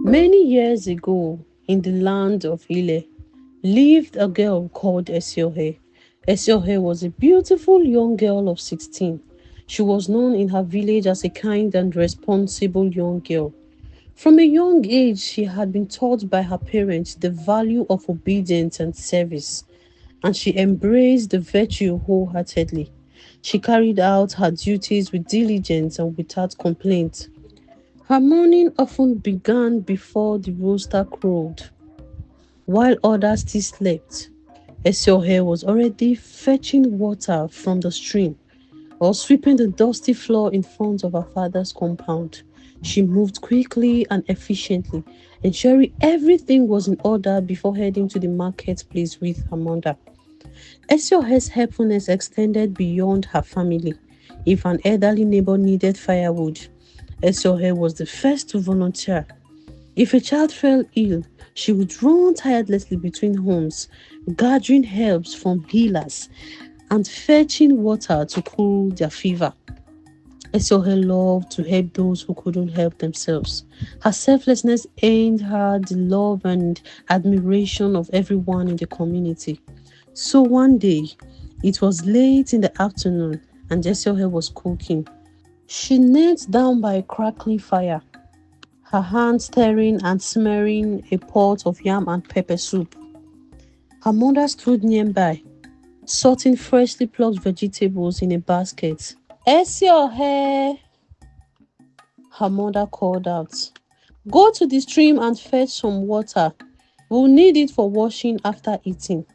Many years ago, in the land of Ile, lived a girl called Eseohe. Eseohe was a beautiful young girl of 16. She was known in her village as a kind and responsible young girl. From a young age, she had been taught by her parents the value of obedience and service, and she embraced the virtue wholeheartedly. She carried out her duties with diligence and without complaint. Her morning often began before the rooster crowed. While others still slept, Eseohe was already fetching water from the stream or sweeping the dusty floor in front of her father's compound. She moved quickly and efficiently, ensuring everything was in order before heading to the marketplace with her mother. Eseohe's helpfulness extended beyond her family. If an elderly neighbor needed firewood, Eseohe was the first to volunteer. If a child fell ill, she would run tirelessly between homes, gathering herbs from healers and fetching water to cool their fever. Eseohe loved to help those who couldn't help themselves. Her selflessness earned her the love and admiration of everyone in the community. So one day, it was late in the afternoon and Eseohe was cooking. She knelt down by a crackling fire, her hands stirring and simmering a pot of yam and pepper soup. Her mother stood nearby, sorting freshly plucked vegetables in a basket. Eseohe, her mother called out. Go to the stream and fetch some water. We'll need it for washing after eating.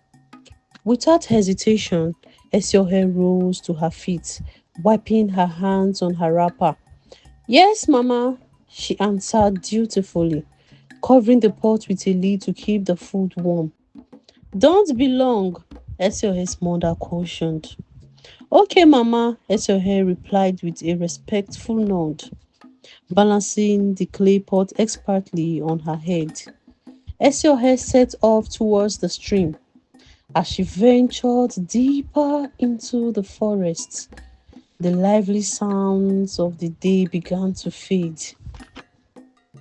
Without hesitation, Eseohe rose to her feet, wiping her hands on her wrapper. Yes, Mama, she answered dutifully, covering the pot with a lid to keep the food warm. Don't be long, Eseohe's mother cautioned. Okay, Mama, Eseohe replied with a respectful nod, balancing the clay pot expertly on her head. Eseohe set off towards the stream. As she ventured deeper into the forest, the lively sounds of the day began to fade.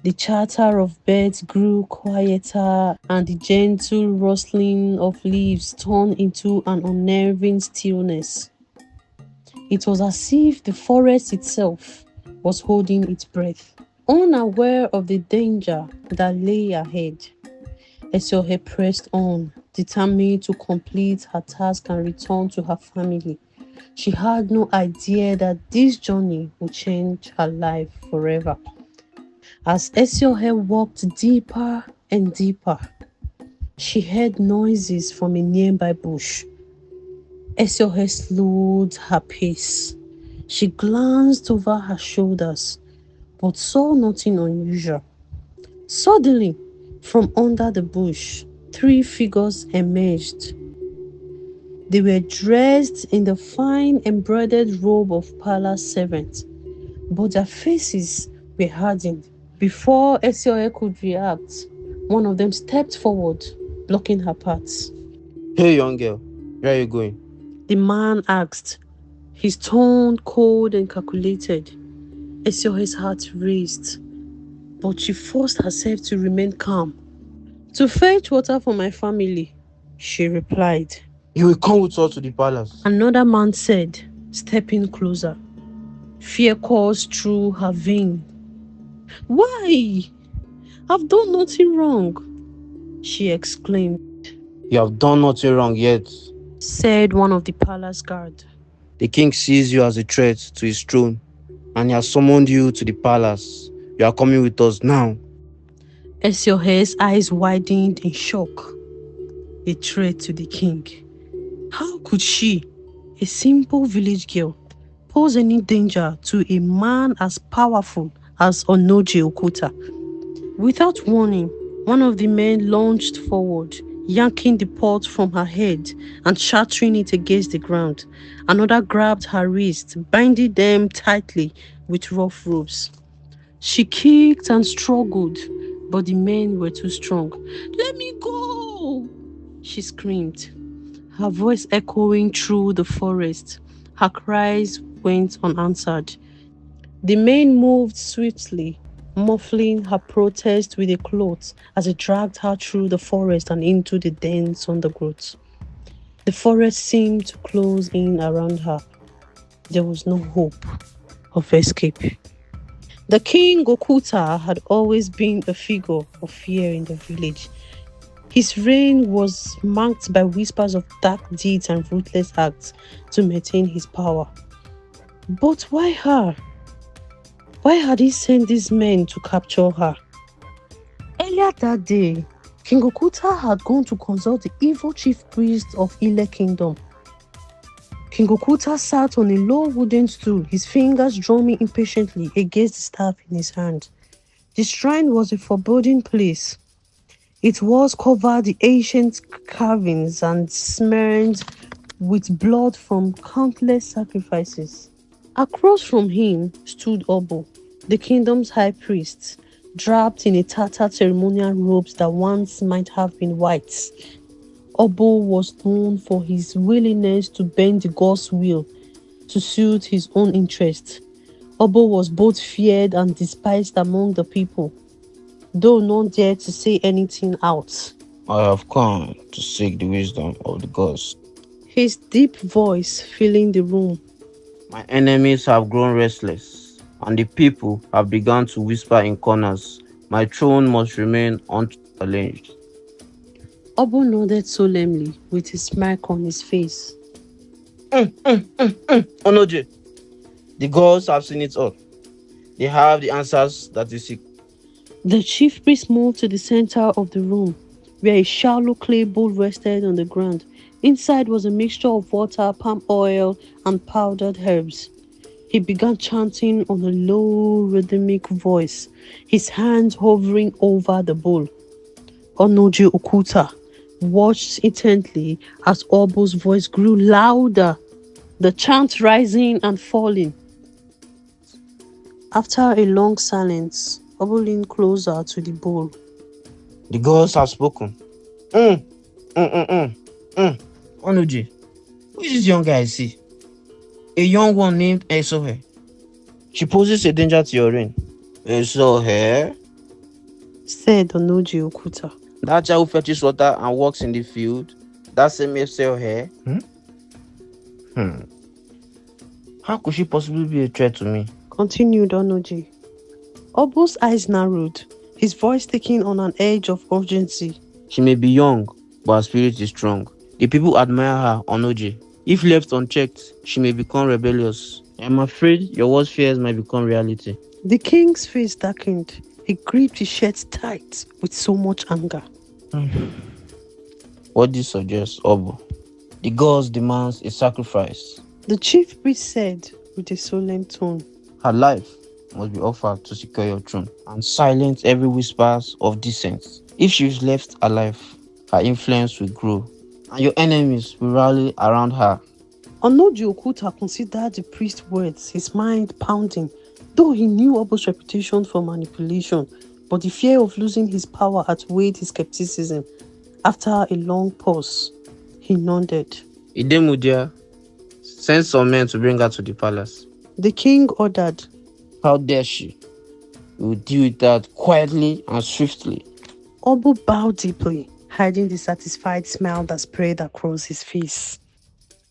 The chatter of birds grew quieter, and the gentle rustling of leaves turned into an unnerving stillness. It was as if the forest itself was holding its breath, unaware of the danger that lay ahead. Eseohe pressed on, determined to complete her task and return to her family. She had no idea that this journey would change her life forever. As Eseohe walked deeper and deeper, she heard noises from a nearby bush. Eseohe slowed her pace. She glanced over her shoulders, but saw nothing unusual. Suddenly, from under the bush, 3 figures emerged. They were dressed in the fine embroidered robe of palace servants, but their faces were hardened. Before Eseohe could react, one of them stepped forward, blocking her path. Hey, young girl, where are you going? The man asked, his tone cold and calculated. Eseohe's heart raced, but she forced herself to remain calm. To fetch water for my family, she replied. You will come with us to the palace. Another man said, stepping closer. Fear coursed through her veins. Why? I've done nothing wrong, she exclaimed. You have done nothing wrong yet, said one of the palace guard. The king sees you as a threat to his throne, and he has summoned you to the palace. You are coming with us now. Eseohe's eyes widened in shock. A threat to the king. How could she, a simple village girl, pose any danger to a man as powerful as Onoji Okuta? Without warning, one of the men lunged forward, yanking the pot from her head and shattering it against the ground. Another grabbed her wrist, binding them tightly with rough ropes. She kicked and struggled, but the men were too strong. Let me go, she screamed, her voice echoing through the forest. Her cries went unanswered. The men moved swiftly, muffling her protest with a cloth as he dragged her through the forest and into the dense undergrowth. The forest seemed to close in around her. There was no hope of escape. The king Okuta had always been a figure of fear in the village. His reign was marked by whispers of dark deeds and ruthless acts to maintain his power. But why her? Why had he sent these men to capture her? Earlier that day, King Okuta had gone to consult the evil chief priest of Ile Kingdom. King Okuta sat on a low wooden stool, his fingers drumming impatiently against the staff in his hand. The shrine was a foreboding place. Its walls covered the ancient carvings and smeared with blood from countless sacrifices. Across from him stood Obo, the kingdom's high priest, draped in a tattered ceremonial robes that once might have been white. Obo was known for his willingness to bend the God's will to suit his own interests. Obo was both feared and despised among the people, though not dared to say anything out. I have come to seek the wisdom of the gods. His deep voice filling the room. My enemies have grown restless, and the people have begun to whisper in corners. My throne must remain unchallenged. Obo nodded solemnly with a smirk on his face. Onoje, the gods have seen it all. They have the answers that you seek. The chief priest moved to the center of the room, where a shallow clay bowl rested on the ground. Inside was a mixture of water, palm oil, and powdered herbs. He began chanting on a low, rhythmic voice, his hands hovering over the bowl. Onoji Okuta watched intently as Obo's voice grew louder, the chant rising and falling. After a long silence, Obo leaned closer to the bowl. The gods have spoken. Onoji, who is this young guy I see? A young one named Eseohe. She poses a danger to your reign. Eseohe? Said Onoji Okuta. That child who fetches water and walks in the field? That same Eseohe? How could she possibly be a threat to me? Continued Onoji. Obo's eyes narrowed, his voice taking on an edge of urgency. She may be young, but her spirit is strong. The people admire her, Onoji. If left unchecked, she may become rebellious. I'm afraid your worst fears might become reality. The king's face darkened. He gripped his shirt tight with so much anger. What this suggests, Obo? The gods demands a sacrifice. The chief priest said with a solemn tone. Her life must be offered to secure your throne and silence every whispers of dissent. If she is left alive, her influence will grow and your enemies will rally around her. Onoji Okuta considered the priest's words, his mind pounding. Though he knew Obo's reputation for manipulation, but the fear of losing his power outweighed his skepticism. After a long pause, he nodded. Idemudia, send some men to bring her to the palace. The king ordered. How dare she? We will deal with that quietly and swiftly. Obo bowed deeply, hiding the satisfied smile that spread across his face.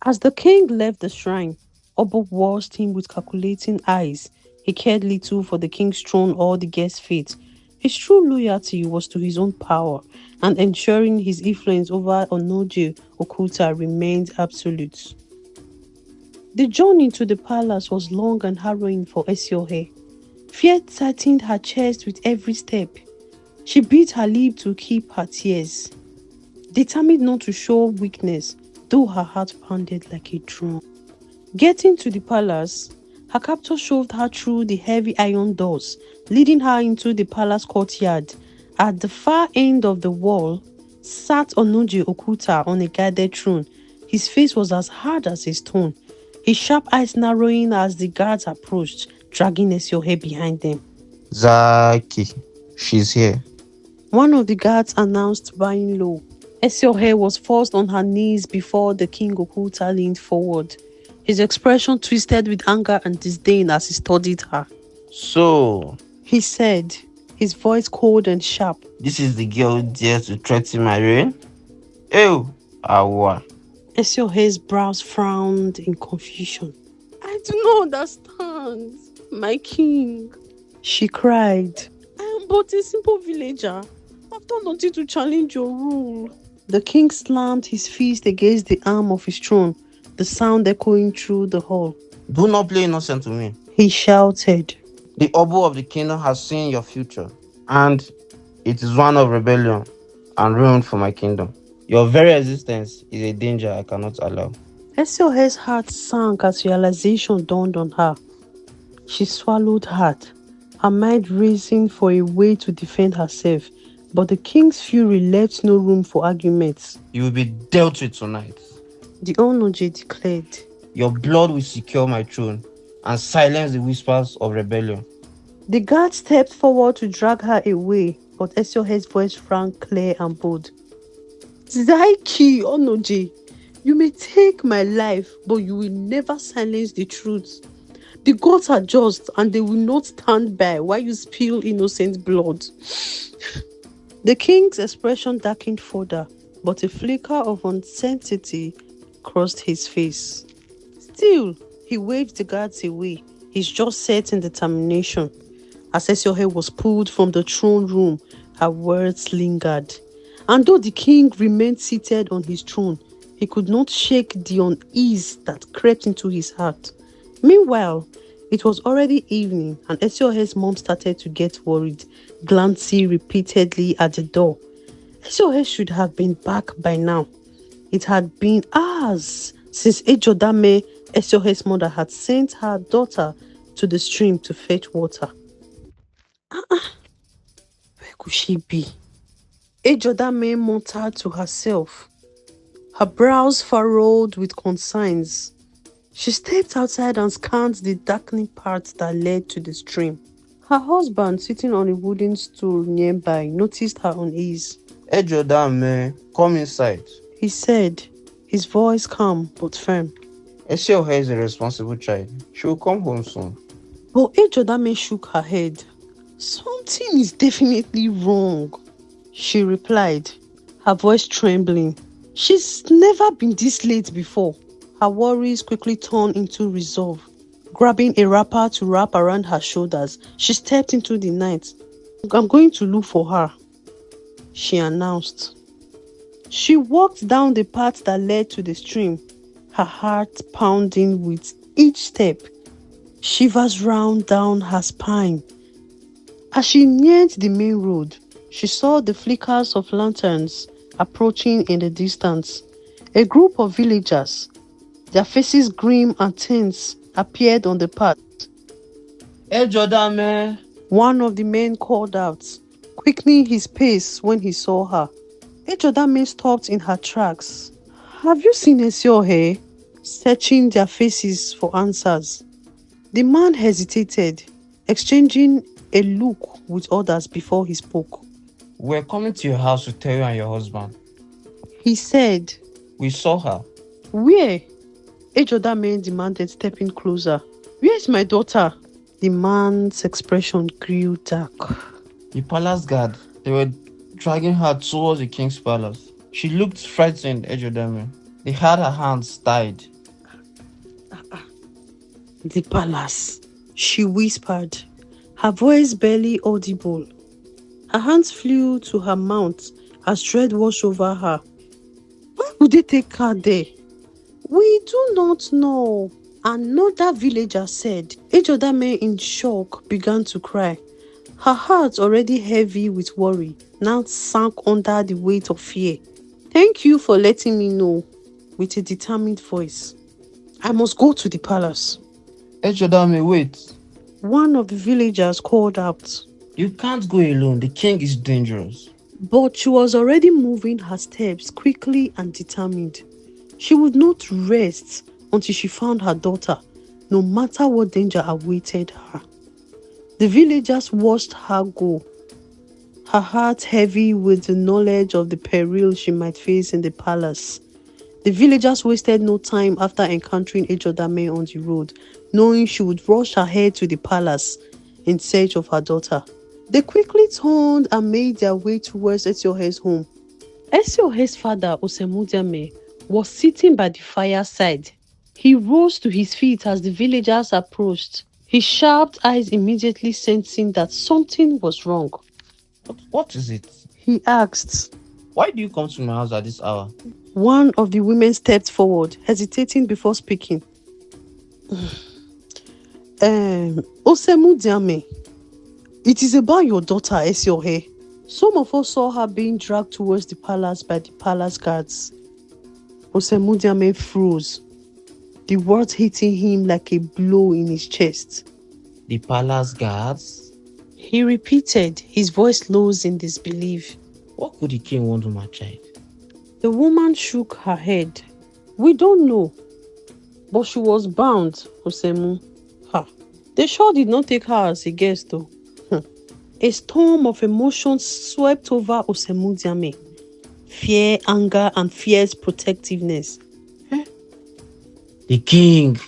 As the king left the shrine, Obo watched him with calculating eyes. He cared little for the king's throne or the guest's fate. His true loyalty was to his own power, and ensuring his influence over Onoji Okuta remained absolute. The journey to the palace was long and harrowing for Eseohe. Fear tightened her chest with every step. She bit her lip to keep her tears, determined not to show weakness, though her heart pounded like a drum. Getting to the palace, her captor shoved her through the heavy iron doors, leading her into the palace courtyard. At the far end of the wall sat Onoji Okuta on a guarded throne. His face was as hard as a stone, his sharp eyes narrowing as the guards approached, dragging Eseohe behind them. Zaki, she's here. One of the guards announced, bowing low. Eseohe was forced on her knees before the king Okuta leaned forward. His expression twisted with anger and disdain as he studied her. So, he said, his voice cold and sharp. This is the girl who dares to threaten my reign? Oh, Awa. Eseohe'S brows frowned in confusion. I do not understand, my king, she cried. I am but a simple villager. I've done nothing to challenge your rule. The king slammed his fist against the arm of his throne, the sound echoing through the hall. Do not play innocent to me. He shouted. The Obo of the kingdom has seen your future, and it is one of rebellion and ruin for my kingdom. Your very existence is a danger I cannot allow. Eseohe'S heart sank as realization dawned on her. She swallowed hard, her mind racing for a way to defend herself, but the king's fury left no room for arguments. You will be dealt with tonight. The Onoje declared. Your blood will secure my throne and silence the whispers of rebellion. The guard stepped forward to drag her away, but Eseohe'S voice rang clear and bold. Zaiki Onoje, you may take my life, but you will never silence the truth. The gods are just, and they will not stand by while you spill innocent blood. The king's expression darkened further, but a flicker of uncertainty crossed his face. Still, he waved the guards away, his jaw set in determination. As Eseohe was pulled from the throne room, her words lingered. And though the king remained seated on his throne, he could not shake the unease that crept into his heart. Meanwhile, it was already evening, and Eseohe'S mom started to get worried, glancing repeatedly at the door. Eseohe should have been back by now. It had been hours since Ejodame, Eseohe's mother, had sent her daughter to the stream to fetch water. Where could she be? Ejodame muttered to herself, her brows furrowed with concerns. She stepped outside and scanned the darkening path that led to the stream. Her husband, sitting on a wooden stool nearby, noticed her unease. Ejodame, come inside, He said, his voice calm but firm. Eseohe is a responsible child. She will come home soon. But Ejodame shook her head. Something is definitely wrong, she replied, her voice trembling. She's never been this late before. Her worries quickly turned into resolve. Grabbing a wrapper to wrap around her shoulders, she stepped into the night. I'm going to look for her, she announced. She walked down the path that led to the stream, her heart pounding with each step. Shivers ran down her spine. As she neared the main road, she saw the flickers of lanterns approaching in the distance. A group of villagers, their faces grim and tense, appeared on the path. Ejodame! One of the men called out, quickening his pace when he saw her. Ejodame stopped in her tracks. Have you seen Eseohe? Searching their faces for answers. The man hesitated, exchanging a look with others before he spoke. We're coming to your house to tell you and your husband. He said, We saw her. Where? Ejodame demanded, stepping closer. Where is my daughter? The man's expression grew dark. The palace guard, they were dragging her towards the king's palace. She looked frightened, Ejodame. They had her hands tied. The palace, she whispered, her voice barely audible. Her hands flew to her mouth as dread washed over her. Why would they take her there? We do not know, another villager said. Ejodame, in shock, began to cry. Her heart, already heavy with worry, now sank under the weight of fear. Thank you for letting me know, with a determined voice. I must go to the palace. Ejodame, wait. One of the villagers called out. You can't go alone. The king is dangerous. But she was already moving her steps quickly and determined. She would not rest until she found her daughter, no matter what danger awaited her. The villagers watched her go, her heart heavy with the knowledge of the peril she might face in the palace. The villagers wasted no time after encountering Ejodame on the road, knowing she would rush ahead to the palace. in search of her daughter. They quickly turned and made their way towards Eseohe'S home. Eseohe'S father, Osemudiame, was sitting by the fireside. He rose to his feet as the villagers approached, his sharp eyes immediately sensing that something was wrong. What is it? He asked. Why do you come to my house at this hour? One of the women stepped forward, hesitating before speaking. Osemudiame, it is about your daughter, Eseohe. Some of us saw her being dragged towards the palace by the palace guards. Osemudiame froze, the words hitting him like a blow in his chest. The palace guards? He repeated, his voice low in disbelief. What could the king want with my child? The woman shook her head. We don't know. But she was bound, Osemu. They sure did not take her as a guest though. A storm of emotions swept over Osemudiame. Fear, anger, and fierce protectiveness. The king!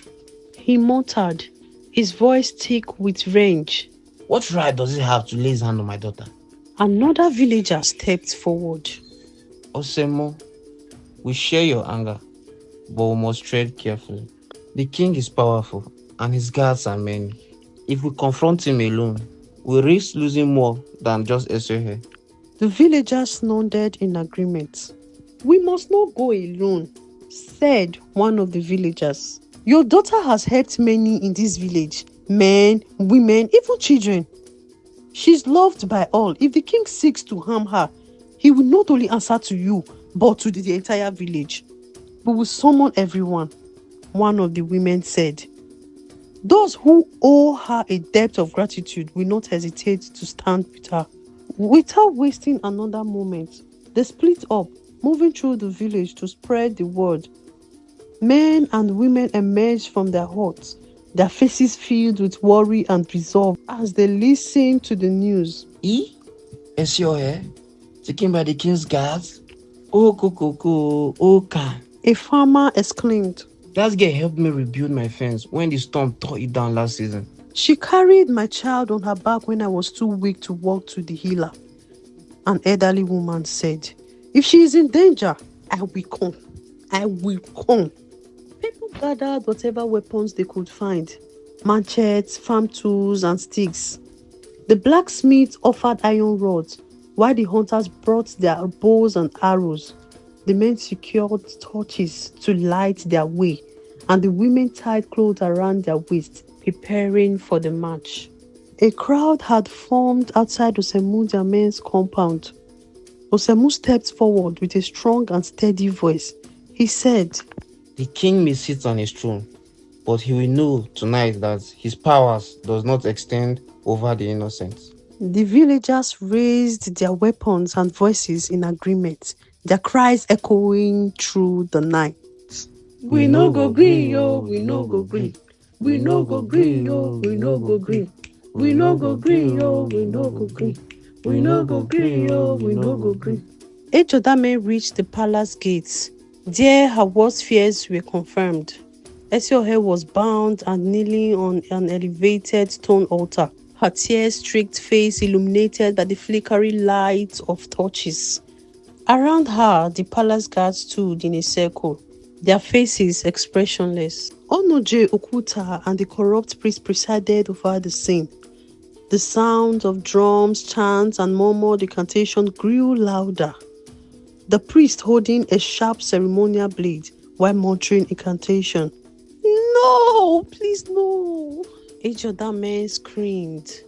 He muttered, his voice thick with rage. What right does he have to lay his hand on my daughter? Another villager stepped forward. Osemo, we share your anger, but we must tread carefully. The king is powerful, and his guards are many. If we confront him alone, we risk losing more than just Eseohe. The villagers nodded in agreement. We must not go alone, said one of the villagers. Your daughter has helped many in this village, men, women, even children. She's loved by all. If the king seeks to harm her, he will not only answer to you, but to the entire village. We will summon everyone, one of the women said. Those who owe her a debt of gratitude will not hesitate to stand with her. Without wasting another moment, they split up, moving through the village to spread the word. Men and women emerged from their huts, their faces filled with worry and resolve as they listened to the news. Eseohe, taken by the king's guards? Oh, Kokoko, oh, Khan. A farmer exclaimed. That girl helped me rebuild my fence when the storm tore it down last season. She carried my child on her back when I was too weak to walk to the healer. An elderly woman said, if she is in danger, I will come. I will come. People gathered whatever weapons they could find. Machetes, farm tools, and sticks. The blacksmiths offered iron rods, while the hunters brought their bows and arrows. The men secured torches to light their way, and the women tied clothes around their waists, preparing for the march. A crowd had formed outside Osemudiame's compound. Osemu stepped forward with a strong and steady voice. He said, the king may sit on his throne, but he will know tonight that his powers does not extend over the innocent. The villagers raised their weapons and voices in agreement, their cries echoing through the night. We no go green, yo, we no go green. We no go green, yo, we no go green. We no go green, yo, we no go green. We no go green, yo, we no go green. Ejodame reached the palace gates. There her worst fears were confirmed. Eseohe was bound and kneeling on an elevated stone altar, her tear-streaked face illuminated by the flickering light of torches. Around her, the palace guards stood in a circle, their faces expressionless. Onoje Okuta and the corrupt priest presided over the scene. The sound of drums, chants, and murmur decantation grew louder. The priest holding a sharp ceremonial blade while muttering incantation. No, please no. Ejodame screamed,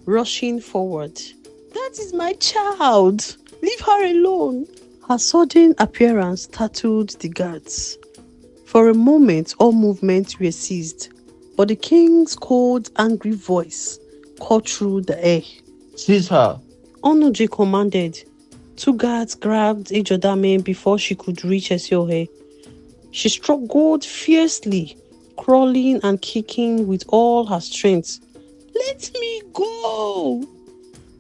rushing forward. That is my child. Leave her alone. Her sudden appearance startled the guards. For a moment, all movements were ceased, but the king's cold, angry voice cut through the air. Seize her. Onoje commanded. Two guards grabbed Ejodame before she could reach Eseohe. She struggled fiercely, crawling and kicking with all her strength. Let me go!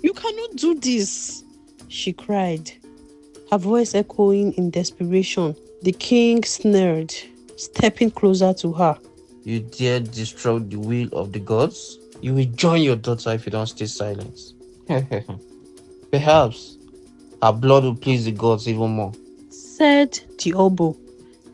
You cannot do this, she cried, her voice echoing in desperation. The king sneered, stepping closer to her. You dare disrupt the will of the gods? You will join your daughter if you don't stay silent. Perhaps her blood will please the gods even more. Said the oboe,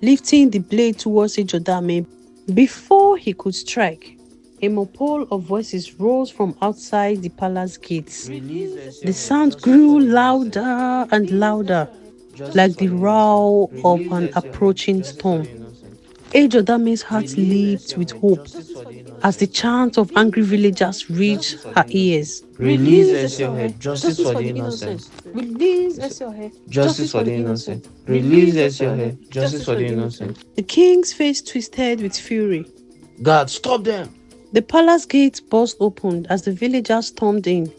lifting the blade towards Ejodame. Before he could strike, a mopole of voices rose from outside the palace gates. Release The Eseohe, sound justice for grew the innocent. louder and louder, Justice like for the the innocent. roar of Release an Eseohe, approaching justice for storm. the innocent. Ejodame's heart Release leaped with Eseohe, hope justice for the as the innocent. chant of angry villagers reached Justice for the her innocent. ears. Release Eseohe, justice for the innocent. Release Eseohe. Justice for the innocent. Release Eseohe, justice for the innocent. The king's face twisted with fury. God, stop them! The palace gates burst open as the villagers stormed in,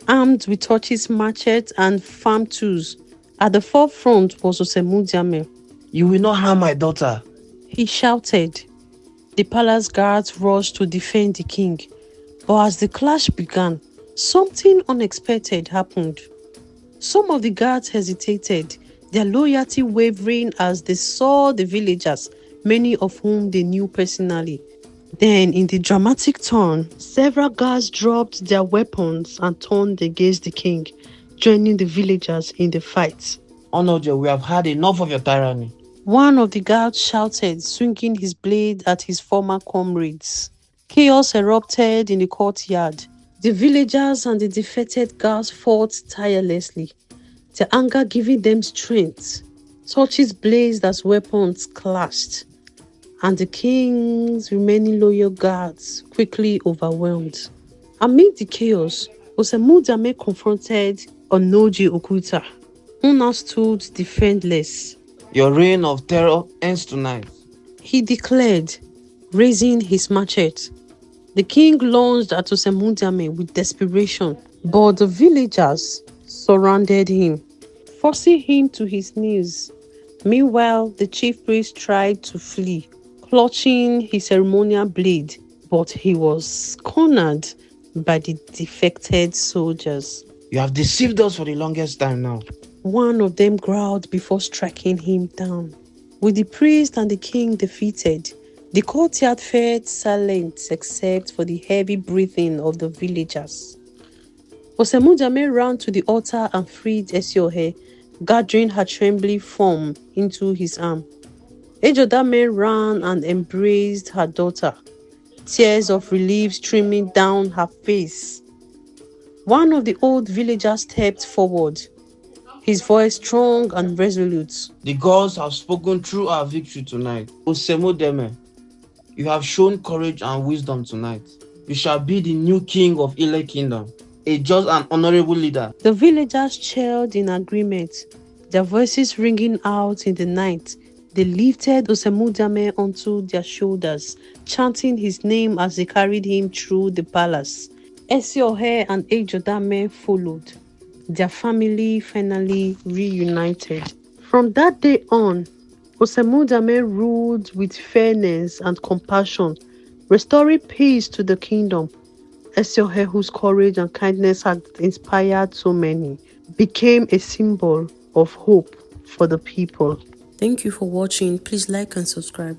armed with torches, machetes, and farm tools. At the forefront was Osemudiame. You will not harm my daughter. He shouted. The palace guards rushed to defend the king. But as the clash began, something unexpected happened. Some of the guards hesitated, their loyalty wavering as they saw the villagers, many of whom they knew personally. Then, in the dramatic turn, several guards dropped their weapons and turned against the king, joining the villagers in the fight. Onojo, we have had enough of your tyranny. One of the guards shouted, swinging his blade at his former comrades. Chaos erupted in the courtyard. The villagers and the defeated guards fought tirelessly, their anger giving them strength. Torches blazed as weapons clashed, and the king's remaining loyal guards quickly overwhelmed. Amid the chaos, Osemudame confronted Onoji Okuta, who now stood defenseless. Your reign of terror ends tonight. He declared, raising his machete. The king lunged at Osemudame with desperation, but the villagers surrounded him, forcing him to his knees. Meanwhile, the chief priest tried to flee, clutching his ceremonial blade, but he was cornered by the defected soldiers. You have deceived us for the longest time now. One of them growled before striking him down. With the priest and the king defeated, the courtyard fell silent except for the heavy breathing of the villagers. Osemudame ran to the altar and freed Eseohe, gathering her trembling form into his arm. Ejodame ran and embraced her daughter, tears of relief streaming down her face. One of the old villagers stepped forward, his voice strong and resolute. The gods have spoken through our victory tonight. Osemudeme, you have shown courage and wisdom tonight. You shall be the new king of Ile Kingdom, a just and honorable leader. The villagers cheered in agreement, their voices ringing out in the night. They lifted Osemudame onto their shoulders, chanting his name as they carried him through the palace. Eseohe and Ejodame followed, their family finally reunited. From that day on, Osemudame ruled with fairness and compassion, restoring peace to the kingdom. Eseohe, whose courage and kindness had inspired so many, became a symbol of hope for the people. Thank you for watching. Please like and subscribe.